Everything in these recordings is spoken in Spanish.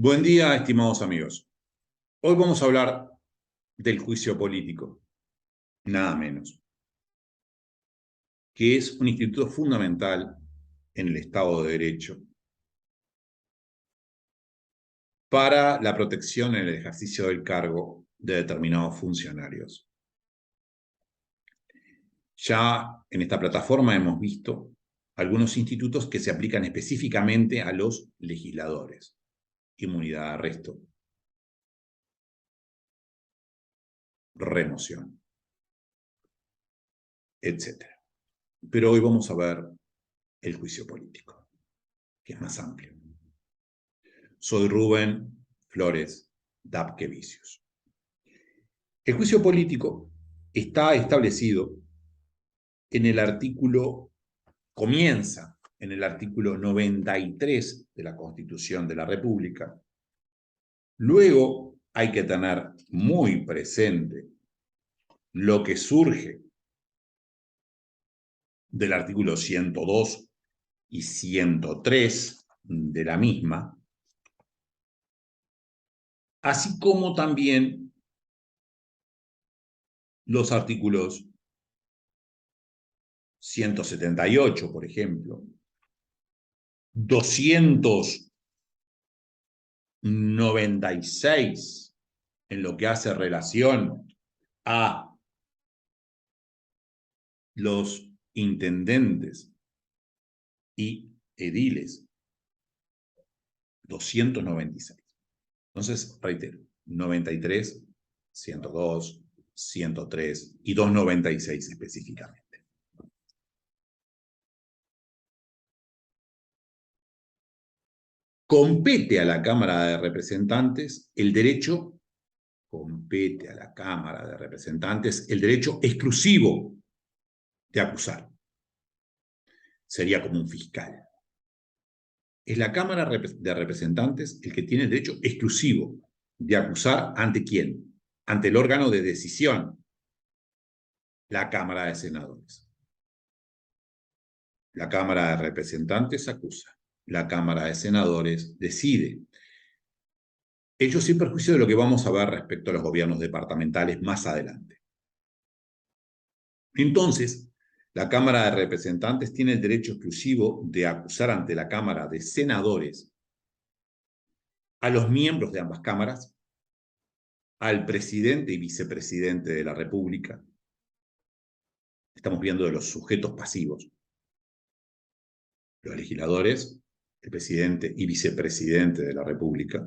Buen día, estimados amigos. Hoy vamos a hablar del juicio político, nada menos, que es un instituto fundamental en el Estado de Derecho para la protección en el ejercicio del cargo de determinados funcionarios. Ya en esta plataforma hemos visto algunos institutos que se aplican específicamente a los legisladores: inmunidad de arresto, remoción, etc. Pero hoy vamos a ver el juicio político, que es más amplio. Soy Rubén Flores Dapke-Vicius. El juicio político está establecido en el artículo, comienza en el artículo 93 de la Constitución de la República. Luego hay que tener muy presente lo que surge del artículo 102 y 103 de la misma, así como también los artículos 178, por ejemplo, 296 en lo que hace relación a los intendentes y ediles. 296. Entonces, reitero, 93, 102, 103 y 296 específicamente. Compete a la Cámara de Representantes el derecho exclusivo de acusar. Sería como un fiscal. Es la Cámara de Representantes el que tiene el derecho exclusivo de acusar. ¿Ante quién? Ante el órgano de decisión, la Cámara de Senadores. La Cámara de Representantes acusa, la Cámara de Senadores decide. Ello sin perjuicio de lo que vamos a ver respecto a los gobiernos departamentales más adelante. Entonces, la Cámara de Representantes tiene el derecho exclusivo de acusar ante la Cámara de Senadores a los miembros de ambas cámaras, al presidente y vicepresidente de la República. Estamos viendo de los sujetos pasivos: los legisladores, el presidente y vicepresidente de la República.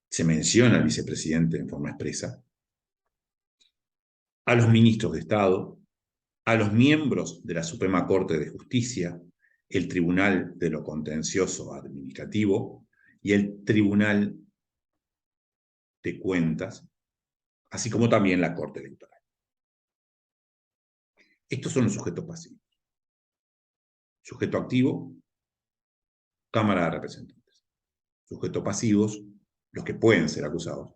Se menciona al vicepresidente en forma expresa. A los ministros de Estado, a los miembros de la Suprema Corte de Justicia, el Tribunal de lo Contencioso Administrativo y el Tribunal de Cuentas, así como también la Corte Electoral. Estos son los sujetos pasivos. Sujeto activo, Cámara de Representantes. Sujetos pasivos, los que pueden ser acusados: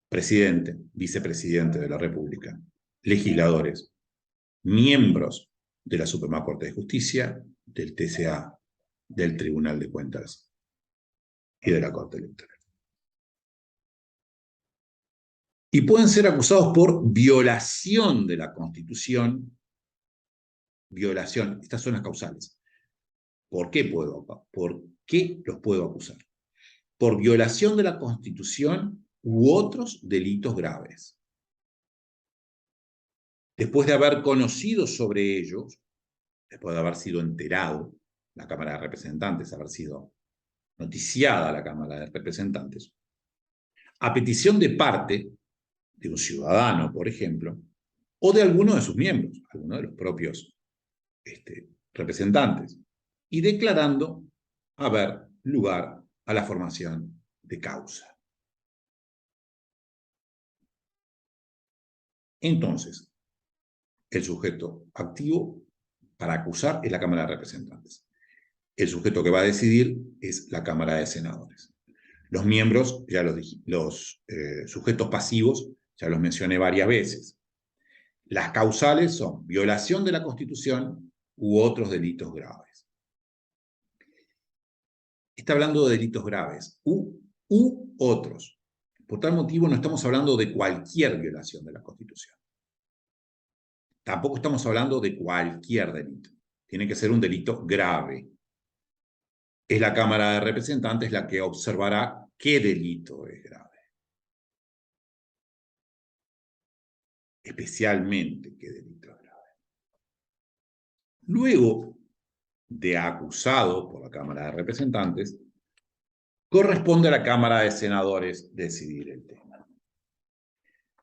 presidente, vicepresidente de la República, legisladores, miembros de la Suprema Corte de Justicia, del TCA, del Tribunal de Cuentas y de la Corte Electoral. Y pueden ser acusados por violación de la Constitución. Violación, estas son las causales. ¿Por qué los puedo acusar? Por violación de la Constitución u otros delitos graves. Después de haber conocido sobre ellos, después de haber sido enterado la Cámara de Representantes, haber sido noticiada la Cámara de Representantes, a petición de parte de un ciudadano, por ejemplo, o de alguno de sus miembros, alguno de los propios representantes, y declarando haber lugar a la formación de causa. Entonces, el sujeto activo para acusar es la Cámara de Representantes. El sujeto que va a decidir es la Cámara de Senadores. Los miembros, ya los sujetos pasivos, ya los mencioné varias veces. Las causales son violación de la Constitución u otros delitos graves. Está hablando de delitos graves u u otros. Por tal motivo no estamos hablando de cualquier violación de la Constitución. Tampoco estamos hablando de cualquier delito. Tiene que ser un delito grave. Es la Cámara de Representantes la que observará qué delito es grave. Especialmente qué delito es grave. Luego de acusado por la Cámara de Representantes, corresponde a la Cámara de Senadores decidir el tema.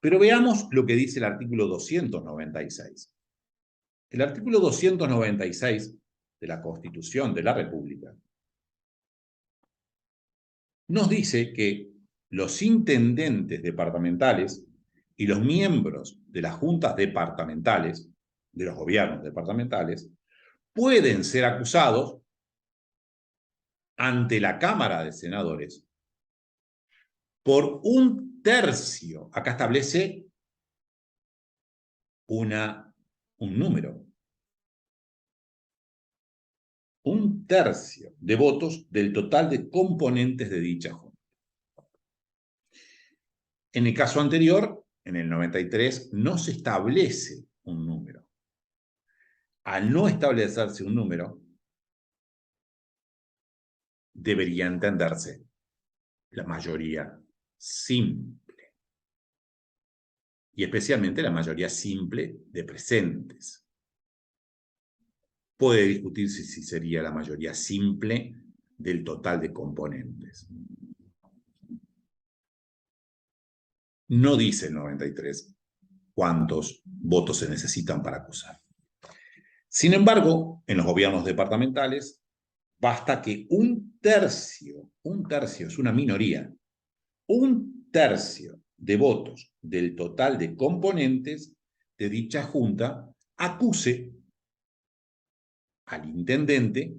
Pero veamos lo que dice el artículo 296. El artículo 296 de la Constitución de la República nos dice que los intendentes departamentales y los miembros de las juntas departamentales, de los gobiernos departamentales, pueden ser acusados ante la Cámara de Senadores por un tercio. Acá establece un número. Un tercio de votos del total de componentes de dicha junta. En el caso anterior, en el 93, no se establece un número. Al no establecerse un número, debería entenderse la mayoría simple. Y especialmente la mayoría simple de presentes. Puede discutirse si sería la mayoría simple del total de componentes. No dice el 93 cuántos votos se necesitan para acusar. Sin embargo, en los gobiernos departamentales, basta que un tercio es una minoría, un tercio de votos del total de componentes de dicha junta acuse al intendente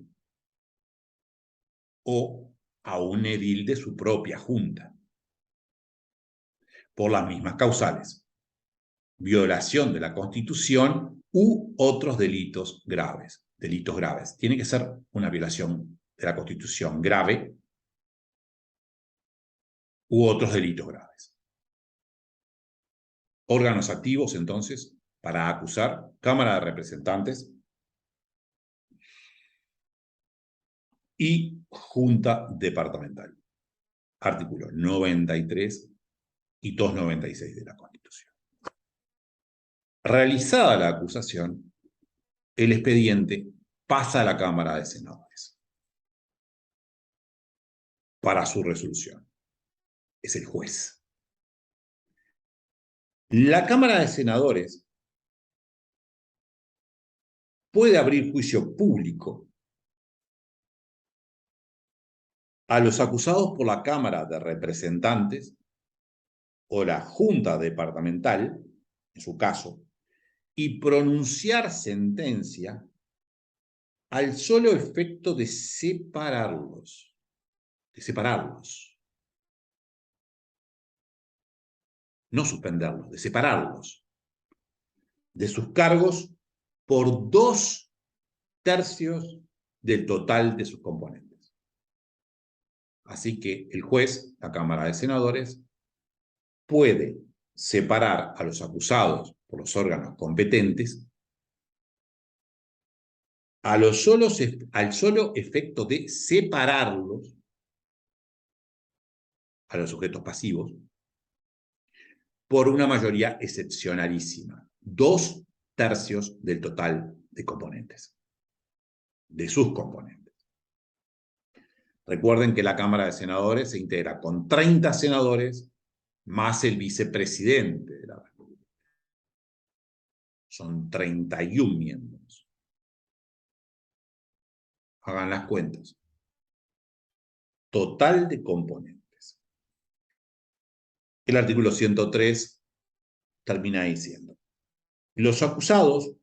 o a un edil de su propia junta por las mismas causales: violación de la Constitución u otros delitos graves. Delitos graves. Tiene que ser una violación de la Constitución grave u otros delitos graves. Órganos activos, entonces, para acusar: Cámara de Representantes y Junta Departamental. Artículos 93 y 296 de la Constitución. Realizada la acusación, el expediente pasa a la Cámara de Senadores para su resolución. Es el juez. La Cámara de Senadores puede abrir juicio público a los acusados por la Cámara de Representantes o la Junta Departamental, en su caso, y pronunciar sentencia al solo efecto de separarlos. No suspenderlos, de separarlos de sus cargos por 2/3 del total de sus componentes. Así que el juez, la Cámara de Senadores, puede separar a los acusados por los órganos competentes al solo efecto de separarlos a los sujetos pasivos por una mayoría excepcionalísima: 2/3 del total de componentes, de sus componentes. Recuerden que la Cámara de Senadores se integra con 30 senadores más el vicepresidente de la República. Son 31 miembros. Hagan las cuentas. Total de componentes. El artículo 103 termina diciendo: los acusados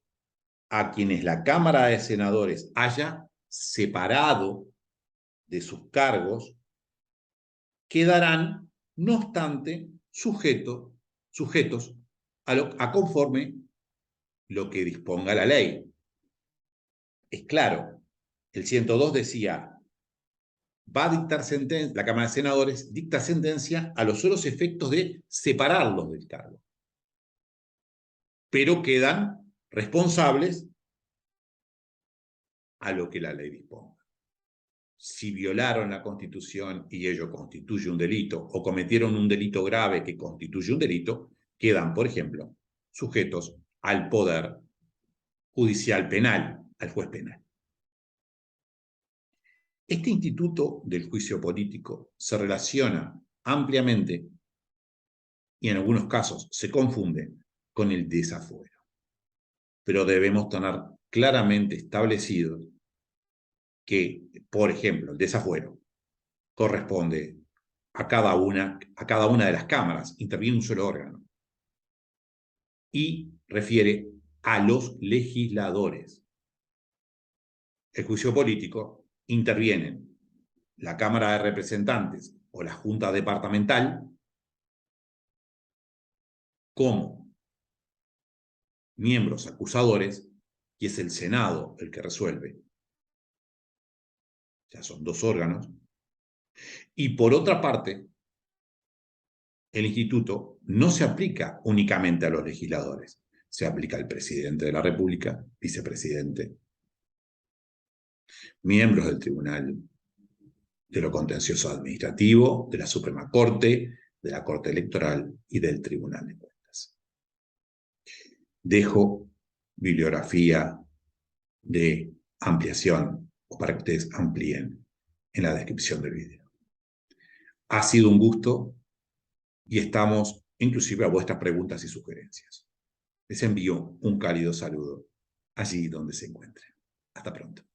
a quienes la Cámara de Senadores haya separado de sus cargos quedarán, no obstante, sujetos a conforme lo que disponga la ley. Es claro, el 102 decía: va a dictar sentencia, la Cámara de Senadores dicta sentencia a los solos efectos de separarlos del cargo. Pero quedan responsables a lo que la ley disponga. Si violaron la Constitución y ello constituye un delito, o cometieron un delito grave que constituye un delito, quedan, por ejemplo, sujetos al poder judicial penal, al juez penal. Este instituto del juicio político se relaciona ampliamente y en algunos casos se confunde con el desafuero. Pero debemos tener claramente establecido que, por ejemplo, el desafuero corresponde a cada una de las cámaras, interviene un solo órgano, y refiere a los legisladores. El juicio político intervienen la Cámara de Representantes o la Junta Departamental como miembros acusadores y es el Senado el que resuelve. Ya son dos órganos. Y por otra parte, el instituto no se aplica únicamente a los legisladores, se aplica al presidente de la República, vicepresidente, miembros del Tribunal de lo Contencioso Administrativo, de la Suprema Corte, de la Corte Electoral y del Tribunal de Cuentas. Dejo bibliografía de ampliación o para que ustedes amplíen en la descripción del video. Ha sido un gusto y estamos inclusive a vuestras preguntas y sugerencias. Les envío un cálido saludo allí donde se encuentren. Hasta pronto.